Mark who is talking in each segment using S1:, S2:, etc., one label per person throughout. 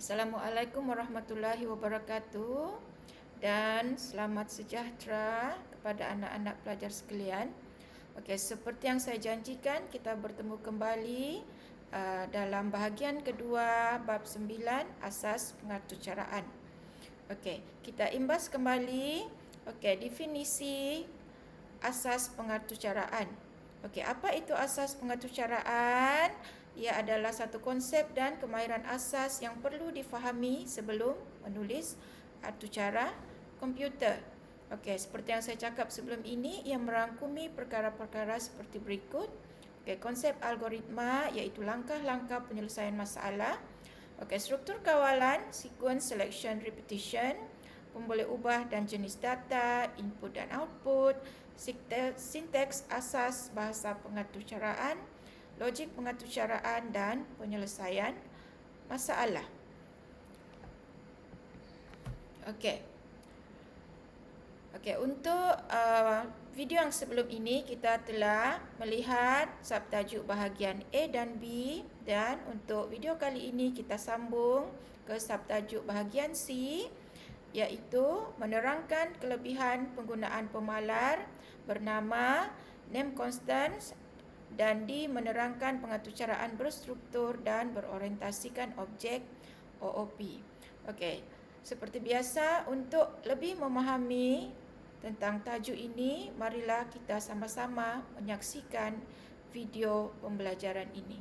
S1: Assalamualaikum warahmatullahi wabarakatuh dan selamat sejahtera kepada anak-anak pelajar sekalian. Okey, seperti yang saya janjikan, kita bertemu kembali dalam bahagian kedua bab 9 asas pengaturcaraan. Okey, kita imbas kembali definisi asas pengaturcaraan. Okey, apa itu asas pengaturcaraan? Ia adalah satu konsep dan kemahiran asas yang perlu difahami sebelum menulis aturcara komputer. Okey, seperti yang saya cakap sebelum ini, ia merangkumi perkara-perkara seperti berikut. Okey, konsep algoritma iaitu langkah-langkah penyelesaian masalah. Okey, struktur kawalan, sequence, selection, repetition, pemboleh ubah dan jenis data, input dan output, sinteks asas bahasa pengaturcaraan, logik pengaturcaraan dan penyelesaian masalah. Okey, untuk video yang sebelum ini kita telah melihat subtajuk bahagian A dan B, dan untuk video kali ini kita sambung ke subtajuk bahagian C, iaitu menerangkan kelebihan penggunaan pemalar bernama name constant dan D menerangkan pengaturcaraan berstruktur dan berorientasikan objek OOP. Okey, seperti biasa, untuk lebih memahami tentang tajuk ini, marilah kita sama-sama menyaksikan video pembelajaran ini.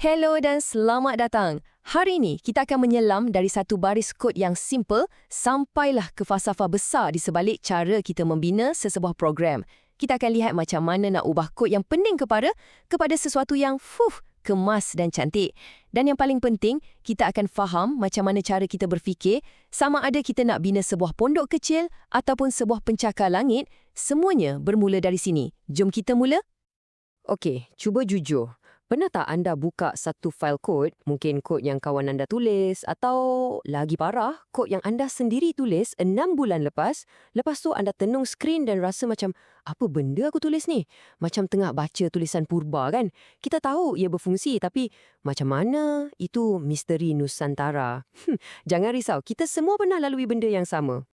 S2: Hello dan selamat datang. Hari ini kita akan menyelam dari satu baris kod yang simple sampailah ke falsafah besar di sebalik cara kita membina sesebuah program. Kita akan lihat macam mana nak ubah kod yang pening kepada sesuatu yang kemas dan cantik. Dan yang paling penting, kita akan faham macam mana cara kita berfikir, sama ada kita nak bina sebuah pondok kecil ataupun sebuah pencakar langit, semuanya bermula dari sini. Jom kita mula. Okey, cuba jujur. Pernah tak anda buka satu fail kod, mungkin kod yang kawan anda tulis, atau lagi parah, kod yang anda sendiri tulis 6 bulan lepas tu anda tenung skrin dan rasa macam, apa benda aku tulis ni? Macam tengah baca tulisan purba kan? Kita tahu ia berfungsi, tapi macam mana? Itu misteri Nusantara. Jangan risau, kita semua pernah lalui benda yang sama.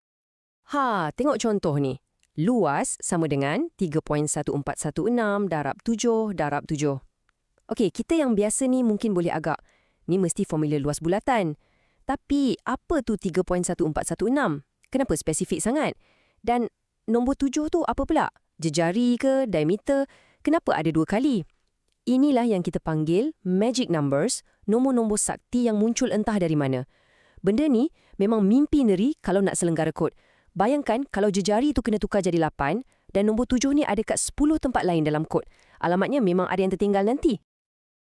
S2: Tengok contoh ni. Luas sama dengan 3.1416 darab 7 darab 7. Okey, kita yang biasa ni mungkin boleh agak, ni mesti formula luas bulatan. Tapi, apa tu 3.1416? Kenapa spesifik sangat? Dan nombor 7 tu apa pula? Jejari ke? Diameter? Kenapa ada 2 kali? Inilah yang kita panggil magic numbers, nombor-nombor sakti yang muncul entah dari mana. Benda ni memang mimpi neri kalau nak selenggara kod. Bayangkan kalau jejari tu kena tukar jadi 8 dan nombor 7 ni ada kat 10 tempat lain dalam kod. Alamatnya memang ada yang tertinggal nanti.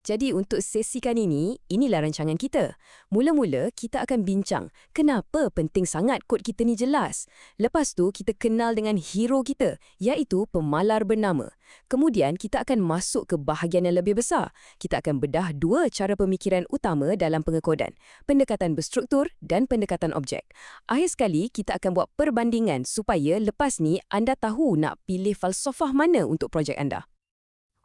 S2: Jadi untuk sesi kali ini, inilah rancangan kita. Mula-mula kita akan bincang kenapa penting sangat kod kita ni jelas. Lepas tu kita kenal dengan hero kita, iaitu pemalar bernama. Kemudian kita akan masuk ke bahagian yang lebih besar. Kita akan bedah 2 cara pemikiran utama dalam pengekodan, pendekatan berstruktur dan pendekatan objek. Akhir sekali kita akan buat perbandingan supaya lepas ni anda tahu nak pilih falsafah mana untuk projek anda.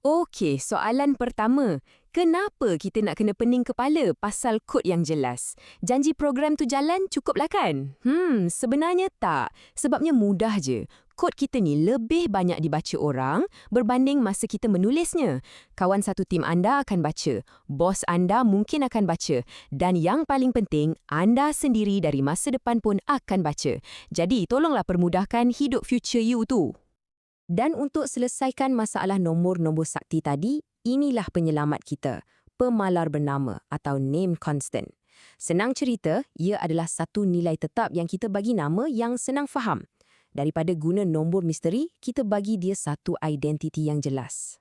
S2: Okey, soalan pertama. Kenapa kita nak kena pening kepala pasal kod yang jelas? Janji program tu jalan cukuplah kan? Sebenarnya tak. Sebabnya mudah je. Kod kita ni lebih banyak dibaca orang berbanding masa kita menulisnya. Kawan satu tim anda akan baca. Bos anda mungkin akan baca. Dan yang paling penting, anda sendiri dari masa depan pun akan baca. Jadi, tolonglah permudahkan hidup future you tu. Dan untuk selesaikan masalah nombor-nombor sakti tadi, inilah penyelamat kita, pemalar bernama atau name constant. Senang cerita, ia adalah satu nilai tetap yang kita bagi nama yang senang faham. Daripada guna nombor misteri, kita bagi dia satu identiti yang jelas.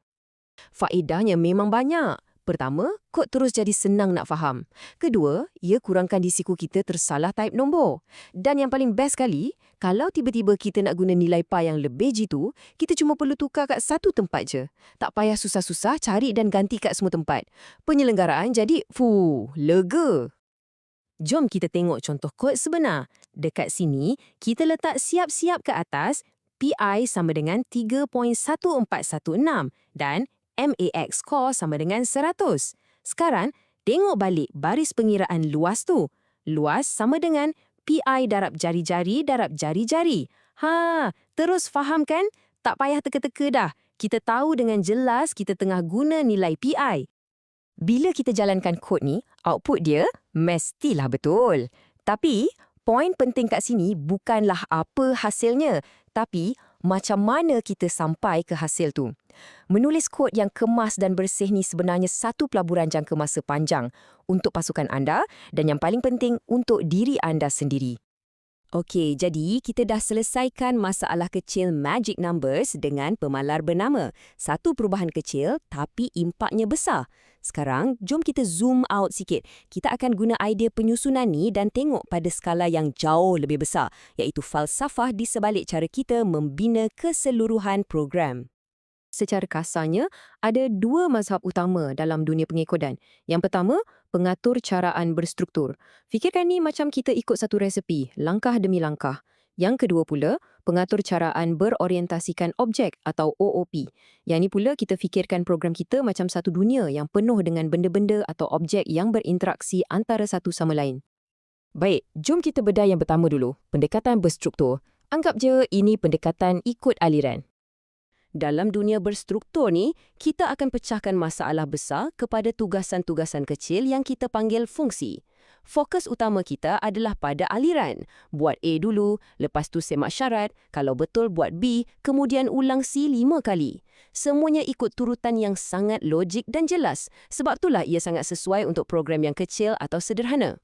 S2: Faedahnya memang banyak. Pertama, kod terus jadi senang nak faham. Kedua, ia kurangkan risiko kita tersalah type nombor. Dan yang paling best sekali, kalau tiba-tiba kita nak guna nilai pi yang lebih jitu, kita cuma perlu tukar kat satu tempat je. Tak payah susah-susah cari dan ganti kat semua tempat. Penyelenggaraan jadi, lega. Jom kita tengok contoh kod sebenar. Dekat sini, kita letak siap-siap ke atas, pi sama dengan 3.1416 dan max score sama dengan 100. Sekarang, tengok balik baris pengiraan luas tu. Luas sama dengan PI darab jari-jari darab jari-jari. Terus faham kan? Tak payah teka-teka dah. Kita tahu dengan jelas kita tengah guna nilai PI. Bila kita jalankan kod ni, output dia mestilah betul. Tapi, poin penting kat sini bukanlah apa hasilnya, tapi macam mana kita sampai ke hasil tu. Menulis kod yang kemas dan bersih ni sebenarnya satu pelaburan jangka masa panjang untuk pasukan anda dan yang paling penting untuk diri anda sendiri. Okey, jadi kita dah selesaikan masalah kecil magic numbers dengan pemalar bernama. Satu perubahan kecil tapi impaknya besar. Sekarang, jom kita zoom out sikit. Kita akan guna idea penyusunan ni dan tengok pada skala yang jauh lebih besar, iaitu falsafah di sebalik cara kita membina keseluruhan program. Secara kasarnya, ada dua mazhab utama dalam dunia pengikodan. Yang pertama, pengatur caraan berstruktur. Fikirkan ni macam kita ikut satu resepi, langkah demi langkah. Yang kedua pula, pengatur caraan berorientasikan objek atau OOP. Yang ni pula kita fikirkan program kita macam satu dunia yang penuh dengan benda-benda atau objek yang berinteraksi antara satu sama lain. Baik, jom kita bedah yang pertama dulu, pendekatan berstruktur. Anggap je ini pendekatan ikut aliran. Dalam dunia berstruktur ni, kita akan pecahkan masalah besar kepada tugasan-tugasan kecil yang kita panggil fungsi. Fokus utama kita adalah pada aliran. Buat A dulu, lepas tu semak syarat, kalau betul buat B, kemudian ulang C 5 kali. Semuanya ikut turutan yang sangat logik dan jelas. Sebab itulah ia sangat sesuai untuk program yang kecil atau sederhana.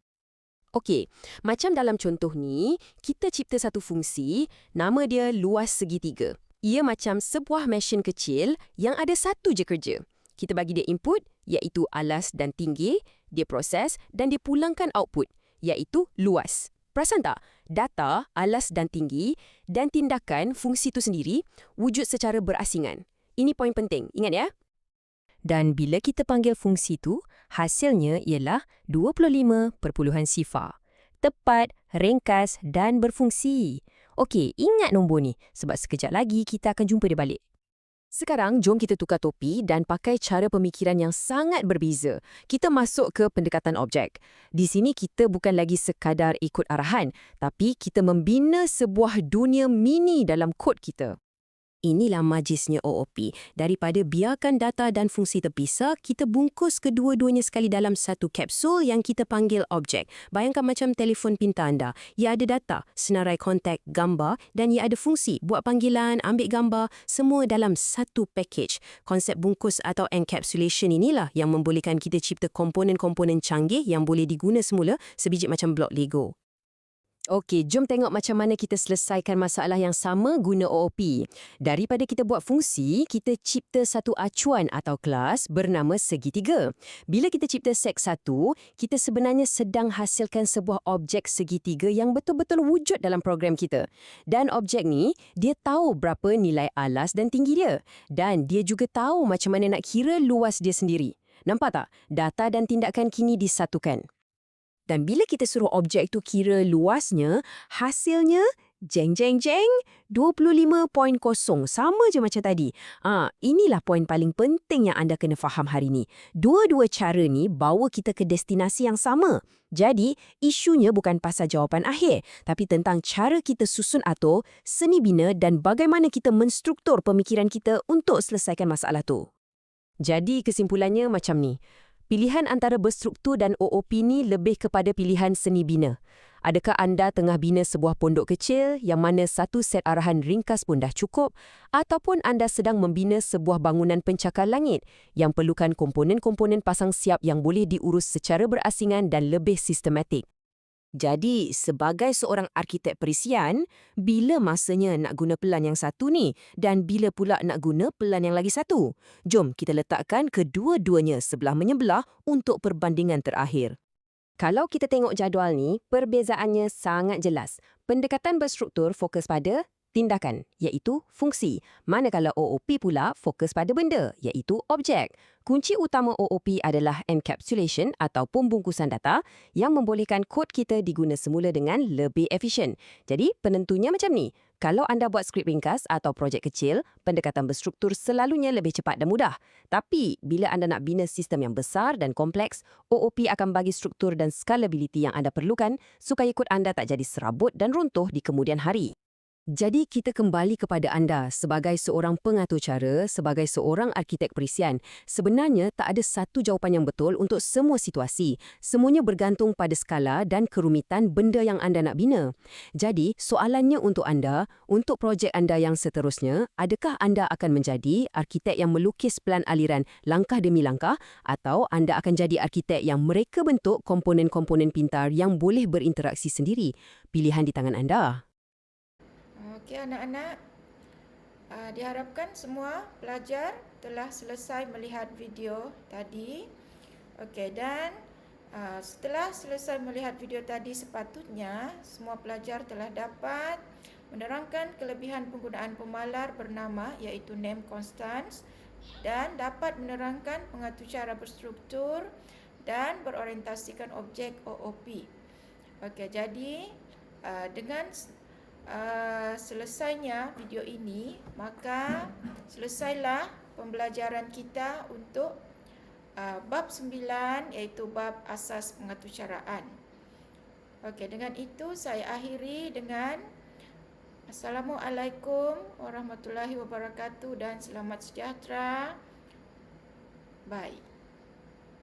S2: Okey, macam dalam contoh ni, kita cipta satu fungsi, nama dia luas segitiga. Ia macam sebuah mesin kecil yang ada satu je kerja. Kita bagi dia input, iaitu alas dan tinggi, dia proses dan dia pulangkan output, iaitu luas. Perasan tak? Data, alas dan tinggi dan tindakan fungsi itu sendiri wujud secara berasingan. Ini poin penting, ingat ya? Dan bila kita panggil fungsi itu, hasilnya ialah 25 perpuluhan sifar. Tepat, ringkas dan berfungsi. Okey, ingat nombor ni sebab sekejap lagi kita akan jumpa dia balik. Sekarang, jom kita tukar topi dan pakai cara pemikiran yang sangat berbeza. Kita masuk ke pendekatan objek. Di sini kita bukan lagi sekadar ikut arahan, tapi kita membina sebuah dunia mini dalam kod kita. Inilah majisnya OOP. Daripada biarkan data dan fungsi terpisah, kita bungkus kedua-duanya sekali dalam satu kapsul yang kita panggil objek. Bayangkan macam telefon pintar anda. Ia ada data, senarai kontak, gambar dan ia ada fungsi, buat panggilan, ambil gambar, semua dalam satu package. Konsep bungkus atau encapsulation inilah yang membolehkan kita cipta komponen-komponen canggih yang boleh diguna semula sebiji macam blok Lego. Okey, jom tengok macam mana kita selesaikan masalah yang sama guna OOP. Daripada kita buat fungsi, kita cipta satu acuan atau kelas bernama segitiga. Bila kita cipta seg1, kita sebenarnya sedang hasilkan sebuah objek segitiga yang betul-betul wujud dalam program kita. Dan objek ni, dia tahu berapa nilai alas dan tinggi dia. Dan dia juga tahu macam mana nak kira luas dia sendiri. Nampak tak? Data dan tindakan kini disatukan. Dan bila kita suruh objek tu kira luasnya, hasilnya, jeng, 25.0. Sama je macam tadi. Inilah poin paling penting yang anda kena faham hari ni. Dua-dua cara ni bawa kita ke destinasi yang sama. Jadi, isunya bukan pasal jawapan akhir, tapi tentang cara kita susun atur, seni bina dan bagaimana kita menstruktur pemikiran kita untuk selesaikan masalah tu. Jadi, kesimpulannya macam ni. Pilihan antara berstruktur dan OOP ni lebih kepada pilihan seni bina. Adakah anda tengah bina sebuah pondok kecil yang mana satu set arahan ringkas pun dah cukup, ataupun anda sedang membina sebuah bangunan pencakar langit yang perlukan komponen-komponen pasang siap yang boleh diurus secara berasingan dan lebih sistematik? Jadi, sebagai seorang arkitek perisian, bila masanya nak guna pelan yang satu ni dan bila pula nak guna pelan yang lagi satu? Jom kita letakkan kedua-duanya sebelah menyebelah untuk perbandingan terakhir. Kalau kita tengok jadual ni, perbezaannya sangat jelas. Pendekatan berstruktur fokus pada tindakan, iaitu fungsi. Manakala OOP pula fokus pada benda, iaitu objek. Kunci utama OOP adalah encapsulation atau pembungkusan data yang membolehkan kod kita diguna semula dengan lebih efisien. Jadi, penentunya macam ni. Kalau anda buat skrip ringkas atau projek kecil, pendekatan berstruktur selalunya lebih cepat dan mudah. Tapi, bila anda nak bina sistem yang besar dan kompleks, OOP akan bagi struktur dan scalability yang anda perlukan supaya kod anda tak jadi serabut dan runtuh di kemudian hari. Jadi kita kembali kepada anda sebagai seorang pengatur cara, sebagai seorang arkitek perisian. Sebenarnya tak ada satu jawapan yang betul untuk semua situasi. Semuanya bergantung pada skala dan kerumitan benda yang anda nak bina. Jadi soalannya untuk anda, untuk projek anda yang seterusnya, adakah anda akan menjadi arkitek yang melukis plan aliran langkah demi langkah atau anda akan jadi arkitek yang mereka bentuk komponen-komponen pintar yang boleh berinteraksi sendiri? Pilihan di tangan anda.
S1: Okey anak-anak, diharapkan semua pelajar telah selesai melihat video tadi. Okey, dan setelah selesai melihat video tadi, sepatutnya semua pelajar telah dapat menerangkan kelebihan penggunaan pemalar bernama iaitu name constants dan dapat menerangkan pengatur cara berstruktur dan berorientasikan objek OOP. Okey, jadi dengan selesainya video ini, maka selesailah pembelajaran kita untuk bab 9 iaitu bab asas pengaturcaraan. Okey, dengan itu saya akhiri dengan Assalamualaikum warahmatullahi wabarakatuh dan selamat sejahtera. Bye.